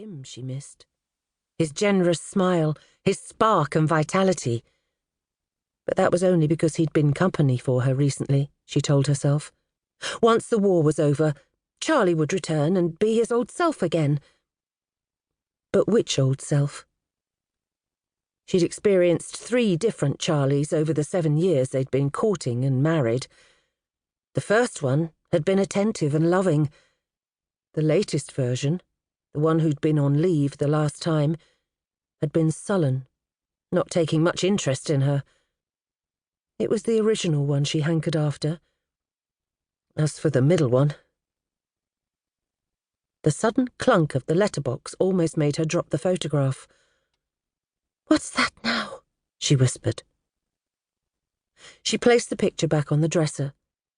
him she missed. His generous smile, his spark and vitality. But that was only because he'd been company for her recently, she told herself. Once the war was over, Charlie would return and be his old self again. But which old self? She'd experienced 3 different Charlies over the 7 years they'd been courting and married. The first one had been attentive and loving. The latest version, the one who'd been on leave the last time, had been sullen, not taking much interest in her. It was the original one she hankered after. As for the middle one... The sudden clunk of the letterbox almost made her drop the photograph. "What's that now?" she whispered. She placed the picture back on the dresser,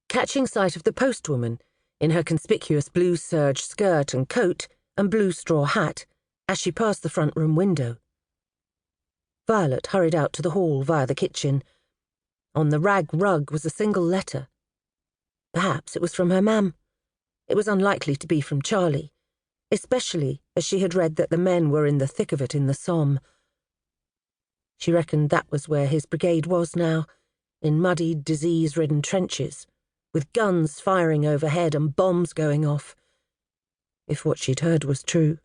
catching sight of the postwoman in her conspicuous blue serge skirt and coat and blue straw hat as she passed the front room window. Violet hurried out to the hall via the kitchen. On the rag rug was a single letter. Perhaps it was from her mam. It was unlikely to be from Charlie, especially as she had read that the men were in the thick of it in the Somme. She reckoned that was where his brigade was now, in muddy, disease-ridden trenches, with guns firing overhead and bombs going off, if what she'd heard was true.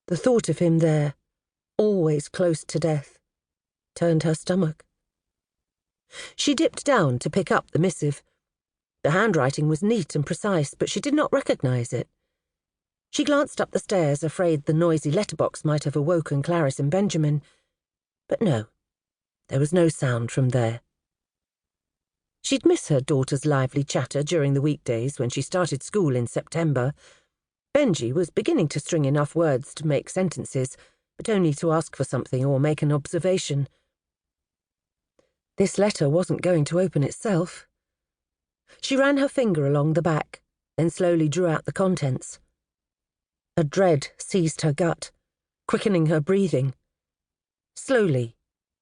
The thought of him there, always close to death, turned her stomach. She dipped down to pick up the missive. The handwriting was neat and precise, but she did not recognize it. She glanced up the stairs, afraid the noisy letterbox might have awoken Clarice and Benjamin. But no, there was no sound from there. She'd miss her daughter's lively chatter during the weekdays when she started school in September. Benjy was beginning to string enough words to make sentences, but only to ask for something or make an observation. This letter wasn't going to open itself. She ran her finger along the back, then slowly drew out the contents. A dread seized her gut, quickening her breathing. Slowly,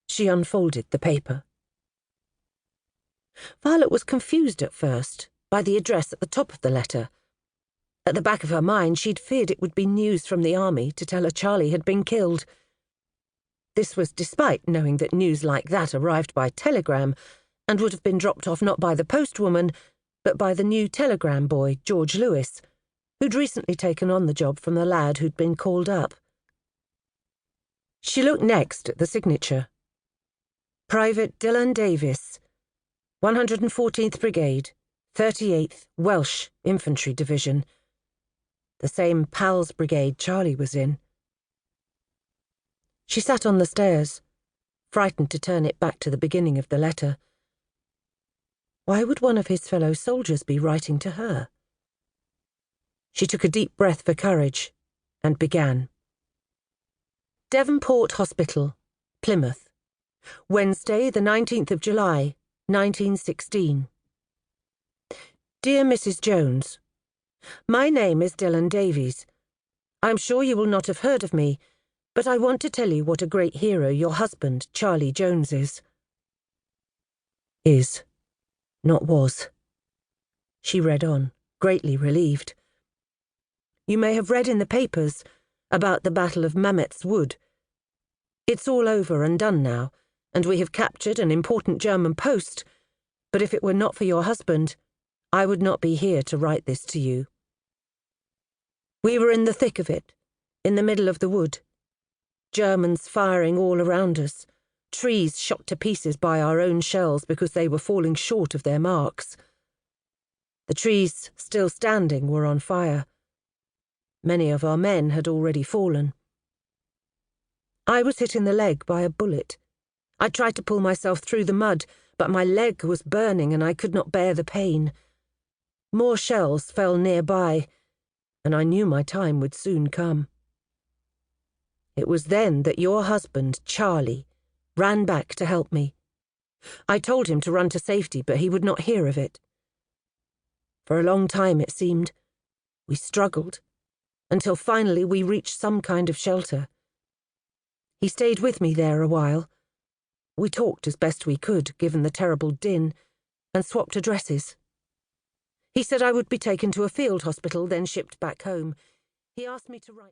she unfolded the paper. Violet was confused at first by the address at the top of the letter. At the back of her mind, she'd feared it would be news from the army to tell her Charlie had been killed. This was despite knowing that news like that arrived by telegram and would have been dropped off not by the postwoman, but by the new telegram boy, George Lewis, who'd recently taken on the job from the lad who'd been called up. She looked next at the signature. Private Dylan Davis, 114th Brigade, 38th Welsh Infantry Division. The same Pals Brigade Charlie was in. She sat on the stairs, frightened to turn it back to the beginning of the letter. Why would one of his fellow soldiers be writing to her? She took a deep breath for courage and began. Devonport Hospital, Plymouth, Wednesday, the 19th of July, 1916. Dear Mrs. Jones, my name is Dylan Davies. I'm sure you will not have heard of me, but I want to tell you what a great hero your husband, Charlie Jones, is. Is, not was. She read on, greatly relieved. You may have read in the papers about the Battle of Mametz Wood. It's all over and done now, and we have captured an important German post, but if it were not for your husband, I would not be here to write this to you. We were in the thick of it, in the middle of the wood. Germans firing all around us, trees shot to pieces by our own shells because they were falling short of their marks. The trees still standing were on fire. Many of our men had already fallen. I was hit in the leg by a bullet. I tried to pull myself through the mud, but my leg was burning and I could not bear the pain. More shells fell nearby, and I knew my time would soon come. It was then that your husband, Charlie, ran back to help me. I told him to run to safety, but he would not hear of it. For a long time, it seemed, we struggled, until finally we reached some kind of shelter. He stayed with me there a while. We talked as best we could, given the terrible din, and swapped addresses. He said I would be taken to a field hospital, then shipped back home. He asked me to write...